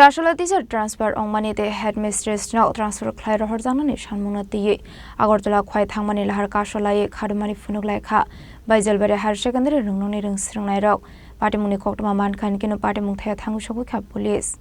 Chashala teacher transfer Rwngmani the headmistress now transfer Claire Rwngswrwngnairok Shanmungna tiye Agortala khwai thangmani Lahar Kasulaikha khadumani Khorang by Zelbere higher secondary Rwngnokni Rwngswrwngnairok Patimuni Koktama Mankan Kino Patimung Thaya Thangu Shogukha police.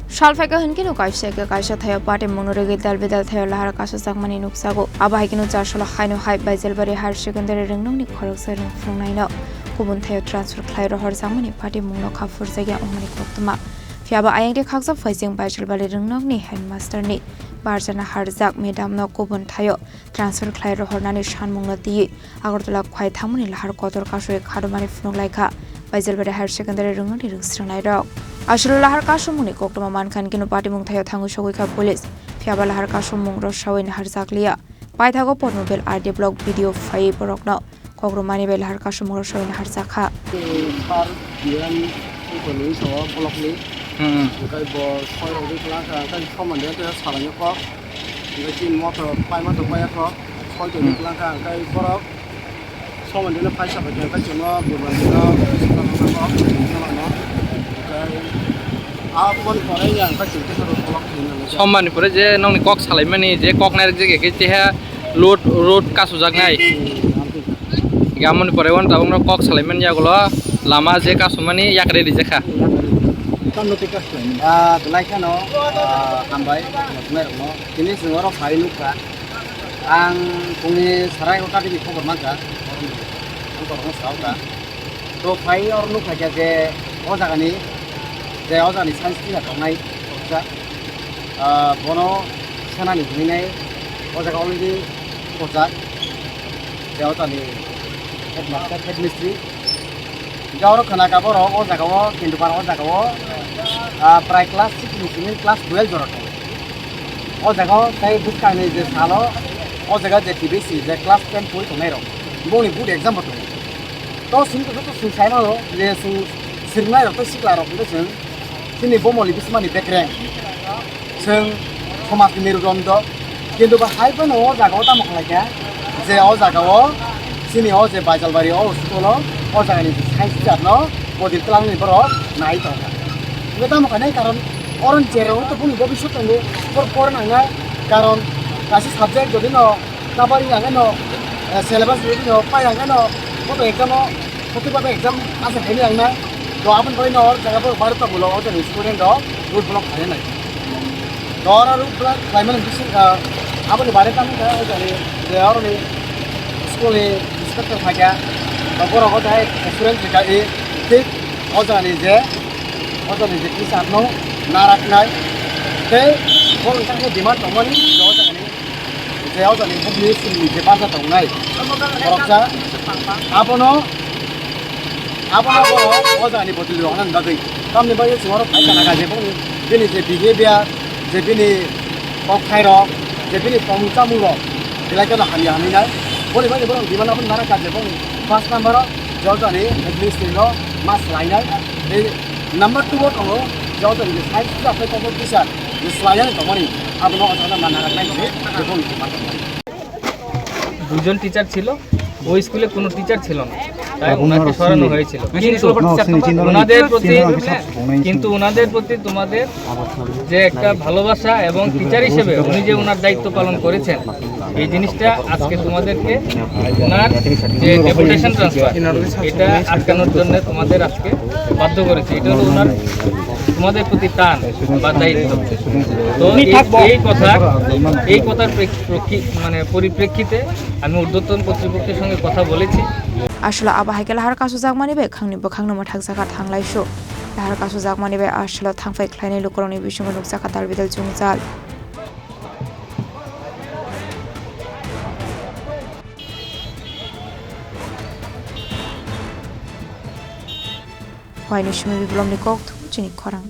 Shalfaka Hinkino Kaishaka Kaisha Thaya Party Monoregi Dalvida Thaya Lahar Kasulaikha Nuksago Abahikino Chashala Haino Hype by Zelbere higher secondary Rwngokni Rwngswrwngnairok Kubun Thaya transfer Claire Rwngswrwngnairok Party Munokha Furzega Omani Koktama Fiaba Ayangde Khaksa Faising by Zelbere Rwngokni headmaster ni Barjana Harzak Madam no Kubun Thayo transfer Claire Rwngswrwngnairok Shanmungna tiye Agortala khwai thangmani Lahar Kotor Kasulaikha khadumani Khorang by Zelbere higher secondary Rwngokni Rwngswrwngnairok Ashul Lahar Kasumuni Koktama Mankan Kino Patimung Thaya Thangu Shogukha police Fiaba Lahar Kasumung Roshawin Harzaklia Paithago Portmobile RD blog video Fai Borokno Kogromani Bel Lahar Kasumung Roshawin Harzakha Someone for a non cock salimani, J. Cockner, road Kasulaikha. Gammon for one town of cock saliman Yagola, Lama Zeka Sumani, Yakre Zeka. The Laikano, Ambai, Merno, finish the war of Harinuka, and Puni Sarayota before Maka, so Pai or look like a Ozagani, the Ozani Sanski at night, Bono, Sanani, Hine, Ozagology, Ozak, the Ozani headmistress. Gauro Kanakaboro, Ozagawa, Kindupar Ozagawa, Pri class 6, class 12 Joroto. Ozago, say this kind is this Halo, Ozaga, the TBC, the class 10 point tomato. Only good example. Those things to Simon, there's Signal of the Siklar of Listen, Sini Bomoli, this money background. Sing Thomas Mirundo, Kinduba Hypen or Zagota Mokalaka, the Ozagawa, Sini Oze Bajalvari, Oscolo. Ozani Science no, or the Clan Bro, night. The Tamakane Karon, Orange Zero, the Bumi Bobby Shutano, for Khorang, Karon, as a subject, you know, Tabari Yagano, syllabus, Payagano, what exam as a Heliana, go up and going or Zagabo Bartabulo, or the student dog, would block Hena. Dora Rupla, Simon Fishing, Abu Barakan, they are only school inspector Haga. Before what I experience, I take Ozani there, Ozani the Kisano, Naraknai, they for example demand of money, the Ozani publish in the Baza of night. Abono Ozani Botilon and Badi. Come the body tomorrow, I can have Bini the behavior, the Bini of Cairo, the Bini from Tamuro, the like of Hanyamina, what about the bone given up in Naraka? First number, Jordan, at least in law, mass liner. Number 2, Jordan is high to the competition. This liner, the money. I don't know what দুজন teacher ছিল ওই স্কুলে কোনো teacher ছিল না তাই ওনাকে সরানো হয়েছিল কিন্তু ওনাদের প্রতি তোমাদের যে একটা ভালোবাসা এবং টিচার হিসেবে উনি যে ওনার দায়িত্ব পালন করেছেন এই জিনিসটা আজকে তোমাদেরকে ওনার যে ডেপুটেশন ট্রান্সফার এটা আটকানোর জন্য তোমাদের আজকে বাধ্য করেছে এটা হলো ওনার তোমাদের প্রতি টান বা দায়িত্ব তো এই কথার মানে পরিপ্রেক্ষিতে আমি ঊর্ধ্বতন কর্তৃপক্ষের সঙ্গে কথা বলেছি আসলে আবাহাইকে লাহার কাসুজাকমানি বে খাংনি বখাংনো মাথাকজাকা থাংলাইসো লাহার কাসুজাকমানি বে আসলে থাংফাই খ্লাইনি লুকরনি বিসঙ্গ নুকজাকা দালবিদাল जुंगजाल Why no shimi biblomni kokt Chini Khorang